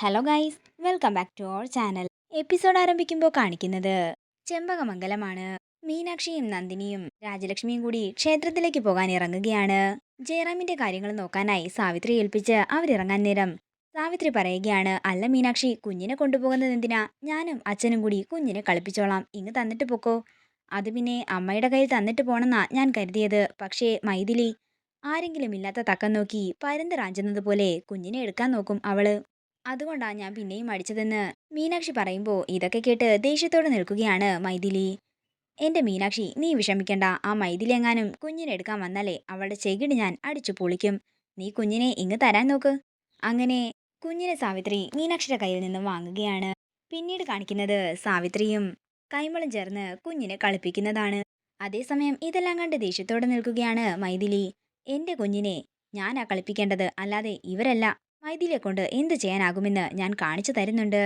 Hello guys, welcome back to our channel. Episode ആരംഭിക്കുമ്പോൾ കാണിക്കുന്നത് ചെമ്പകമംഗലമാണ്. മീനാക്ഷിയും നന്ദിനിയും രാജലക്ഷ്മിയും കൂടി ക്ഷേത്രത്തിലേക്ക് പോകാൻ ഇറങ്ങുകയാണ്. ജയറാമിന്റെ കാര്യങ്ങൾ നോക്കാനായി സാവിത്രി ഏൽപ്പിച്ച് അവരിറങ്ങാൻ നേരം സാവിത്രി പറയുകയാണ്, അല്ല മീനാക്ഷി, കുഞ്ഞിനെ കൊണ്ടുപോകുന്നത് എന്തിനാ? ഞാനും അച്ഛനും കൂടി കുഞ്ഞിനെ കളിപ്പിച്ചോളാം, ഇങ്ങ് തന്നിട്ട് പൊക്കോ. അത് പിന്നെ അമ്മയുടെ കയ്യിൽ തന്നിട്ട് പോണെന്നാ ഞാൻ കരുതിയത്. പക്ഷേ മൈഥിലി ആരെങ്കിലും ഇല്ലാത്ത തക്കം നോക്കി പരുന്ത് റാഞ്ചുന്നത് പോലെ കുഞ്ഞിനെ എടുക്കാൻ നോക്കും അവള്. അതുകൊണ്ടാ ഞാൻ പിന്നെയും അടിച്ചതെന്ന് മീനാക്ഷി പറയുമ്പോൾ ഇതൊക്കെ കേട്ട് ദേഷ്യത്തോടെ നിൽക്കുകയാണ് മൈഥിലി. എന്റെ മീനാക്ഷി, നീ വിഷമിക്കണ്ട. ആ മൈഥിലി എങ്ങാനും കുഞ്ഞിനെ എടുക്കാൻ വന്നാലേ അവളുടെ ചെകിട് ഞാൻ അടിച്ചു പൊളിക്കും. നീ കുഞ്ഞിനെ ഇങ്ങ് തരാൻ നോക്ക്. അങ്ങനെ കുഞ്ഞിനെ സാവിത്രി മീനാക്ഷിയുടെ കയ്യിൽ നിന്നും വാങ്ങുകയാണ്. പിന്നീട് കാണിക്കുന്നത് സാവിത്രിയും കൈമളും ചേർന്ന് കുഞ്ഞിനെ കളിപ്പിക്കുന്നതാണ്. അതേസമയം ഇതെല്ലാം കണ്ട് ദേഷ്യത്തോടെ നിൽക്കുകയാണ് മൈഥിലി. എന്റെ കുഞ്ഞിനെ ഞാനാ കളിപ്പിക്കേണ്ടത്, അല്ലാതെ ഇവരല്ല. മൈഥിലിയെ കൊണ്ട് എന്ത് ചെയ്യാനാകുമെന്ന് ഞാൻ കാണിച്ചു തരുന്നുണ്ട്.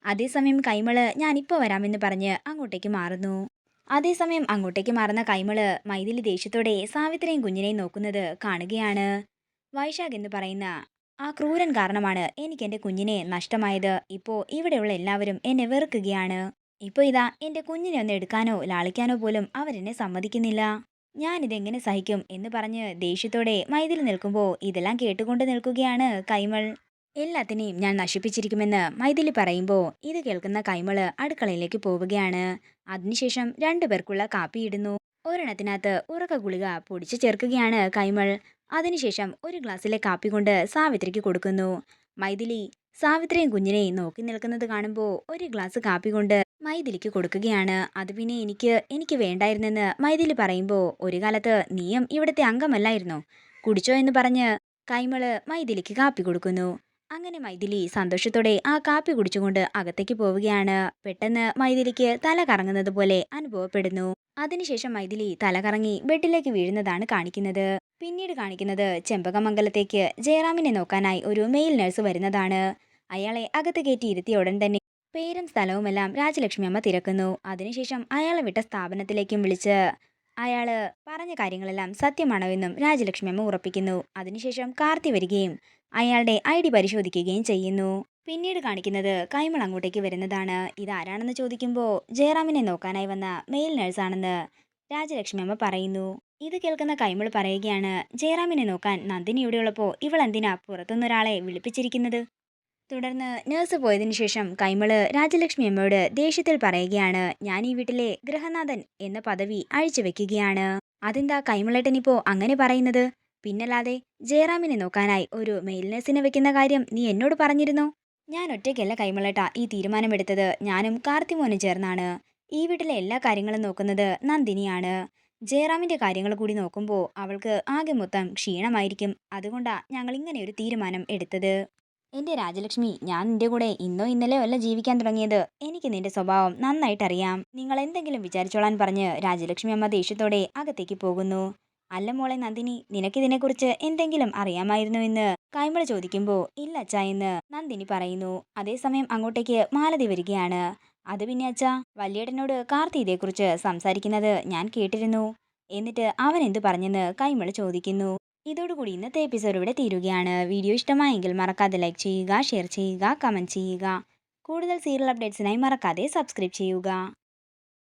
അതേസമയം കൈമള് ഞാനിപ്പോൾ വരാമെന്ന് പറഞ്ഞ് അങ്ങോട്ടേക്ക് മാറുന്നു. അതേസമയം അങ്ങോട്ടേക്ക് മാറുന്ന കൈമള് മൈഥിലി ദേഷ്യത്തോടെ സാവിത്രിയും കുഞ്ഞിനെയും നോക്കുന്നത് കാണുകയാണ്. വൈശാഖ് എന്ന് പറയുന്ന ആ ക്രൂരൻ കാരണമാണ് എനിക്ക് എൻ്റെ കുഞ്ഞിനെ നഷ്ടമായത്. ഇപ്പോൾ ഇവിടെയുള്ള എല്ലാവരും എന്നെ വെറുക്കുകയാണ്. ഇപ്പോൾ ഇതാ എൻ്റെ കുഞ്ഞിനെ ഒന്ന് എടുക്കാനോ ലാളിക്കാനോ പോലും അവരെന്നെ സമ്മതിക്കുന്നില്ല. ഞാനിതെങ്ങനെ സഹിക്കും എന്ന് പറഞ്ഞ് ദേഷ്യത്തോടെ മൈഥിലി നിൽക്കുമ്പോൾ ഇതെല്ലാം കേട്ടുകൊണ്ട് നിൽക്കുകയാണ് കൈമൾ. എല്ലാത്തിനെയും ഞാൻ നശിപ്പിച്ചിരിക്കുമെന്ന് മൈഥിലി പറയുമ്പോൾ ഇത് കേൾക്കുന്ന കൈമള് അടുക്കളയിലേക്ക് പോവുകയാണ്. അതിനുശേഷം രണ്ടുപേർക്കുള്ള കാപ്പി ഇടുന്നു. ഒരെണ്ണത്തിനകത്ത് ഉറക്ക ഗുളിക പൊടിച്ചു ചേർക്കുകയാണ് കൈമൾ. അതിനുശേഷം ഒരു ഗ്ലാസ്സിലെ കാപ്പി കൊണ്ട് സാവിത്രിക്ക് കൊടുക്കുന്നു. മൈഥിലി സാവിത്രിയും കുഞ്ഞിനെയും നോക്കി നിൽക്കുന്നത് കാണുമ്പോൾ ഒരു ഗ്ലാസ് കാപ്പി കൊണ്ട് മൈഥിലിക്ക് കൊടുക്കുകയാണ്. അത് പിന്നെ എനിക്ക് വേണ്ടായിരുന്നെന്ന് മൈഥിലി പറയുമ്പോൾ, ഒരു കാലത്ത് നീയും ഇവിടുത്തെ അംഗമല്ലായിരുന്നോ? കുടിച്ചോ എന്ന് പറഞ്ഞ് കൈമള് മൈഥിലിക്ക് കാപ്പി കൊടുക്കുന്നു. അങ്ങനെ മൈഥിലി സന്തോഷത്തോടെ ആ കാപ്പി കുടിച്ചുകൊണ്ട് അകത്തേക്ക് പോവുകയാണ്. പെട്ടെന്ന് മൈഥിലിക്ക് തല കറങ്ങുന്നത് പോലെ അനുഭവപ്പെടുന്നു. അതിനുശേഷം മൈഥിലി തല കറങ്ങി ബെഡിലേക്ക് വീഴുന്നതാണ് കാണിക്കുന്നത്. പിന്നീട് കാണിക്കുന്നത് ചെമ്പകമംഗലത്തേക്ക് ജയറാമിനെ നോക്കാനായി ഒരു മെയിൽ നഴ്സ് വരുന്നതാണ്. അയാളെ അകത്ത് കയറ്റി ഇരുത്തിയ ഉടൻ തന്നെ പേരും സ്ഥലവുമെല്ലാം രാജലക്ഷ്മി അമ്മ തിരക്കുന്നു. അതിനുശേഷം അയാളെ വിട്ട സ്ഥാപനത്തിലേക്കും വിളിച്ച് അയാള് പറഞ്ഞ കാര്യങ്ങളെല്ലാം സത്യമാണോ എന്നും രാജലക്ഷ്മി അമ്മ ഉറപ്പിക്കുന്നു. അതിനുശേഷം കാർത്തി വരികയും അയാളുടെ ID പരിശോധിക്കുകയും ചെയ്യുന്നു. പിന്നീട് കാണിക്കുന്നത് കൈമൾ അങ്ങോട്ടേക്ക് വരുന്നതാണ്. ഇതാരാണെന്ന് ചോദിക്കുമ്പോൾ ജയറാമിനെ നോക്കാനായി വന്ന മെയിൽ നഴ്സാണെന്ന് രാജലക്ഷ്മി അമ്മ പറയുന്നു. ഇത് കേൾക്കുന്ന കൈമൾ പറയുകയാണ്, ജയറാമിനെ നോക്കാൻ നന്ദിനി ഇവിടെയുള്ളപ്പോൾ ഇവളെന്തിനാ പുറത്തുനിന്നൊരാളെ വിളിപ്പിച്ചിരിക്കുന്നത്? തുടർന്ന് നഴ്സ് പോയതിനു ശേഷം കൈമള് രാജലക്ഷ്മി അമ്മയോട് ദേഷ്യത്തിൽ പറയുകയാണ്, ഞാൻ ഈ വീട്ടിലെ ഗൃഹനാഥൻ എന്ന പദവി അഴിച്ചു വെക്കുകയാണ്. അതെന്താ കൈമളേട്ടൻ ഇപ്പോ അങ്ങനെ പറയുന്നത്? പിന്നല്ലാതെ ജയറാമിനെ നോക്കാനായി ഒരു മെയിൽ നഴ്സിനെ വെക്കുന്ന കാര്യം നീ എന്നോട് പറഞ്ഞിരുന്നോ? ഞാൻ ഒറ്റയ്ക്കല്ല കൈമളേട്ടാ ഈ തീരുമാനമെടുത്തത്. ഞാനും കാർത്തിമോനും ചേർന്നാണ്. ഈ വീട്ടിലെ എല്ലാ കാര്യങ്ങളും നോക്കുന്നത് നന്ദിനിയാണ്. ജയറാമിന്റെ കാര്യങ്ങൾ കൂടി നോക്കുമ്പോൾ അവൾക്ക് ആകെ മൊത്തം ക്ഷീണമായിരിക്കും. അതുകൊണ്ടാ ഞങ്ങൾ ഇങ്ങനെ ഒരു തീരുമാനം എടുത്തത്. എന്റെ രാജലക്ഷ്മി, ഞാൻ നിന്റെ കൂടെ ഇന്നോ ഇന്നലെയോ അല്ല ജീവിക്കാൻ തുടങ്ങിയത്. എനിക്ക് നിന്റെ സ്വഭാവം നന്നായിട്ടറിയാം. നിങ്ങൾ എന്തെങ്കിലും വിചാരിച്ചോളാൻ പറഞ്ഞ് രാജലക്ഷ്മി അമ്മ ദേഷ്യത്തോടെ അകത്തേക്ക് പോകുന്നു. അല്ല മോളെ നന്ദിനി, നിനക്കിതിനെക്കുറിച്ച് എന്തെങ്കിലും അറിയാമായിരുന്നു എന്ന് കൈമള ചോദിക്കുമ്പോൾ ഇല്ല അച്ഛാ എന്ന് നന്ദിനി പറയുന്നു. അതേസമയം അങ്ങോട്ടേക്ക് മാലതി വരികയാണ്. അത് പിന്നെ അച്ഛാ, വല്യേട്ടനോട് കാർത്തി ഇതേക്കുറിച്ച് സംസാരിക്കുന്നത് ഞാൻ കേട്ടിരുന്നു. എന്നിട്ട് അവൻ എന്തു പറഞ്ഞെന്ന് കൈമള ചോദിക്കുന്നു. ഇതോടുകൂടി ഇന്നത്തെ എപ്പിസോഡ് ഇവിടെ തീരുകയാണ്. വീഡിയോ ഇഷ്ടമായെങ്കിൽ മറക്കാതെ ലൈക്ക് ചെയ്യുക, ഷെയർ ചെയ്യുക, കമൻറ്റ് ചെയ്യുക. കൂടുതൽ സീരിയൽ അപ്ഡേറ്റ്സിനായി മറക്കാതെ സബ്സ്ക്രൈബ് ചെയ്യുക.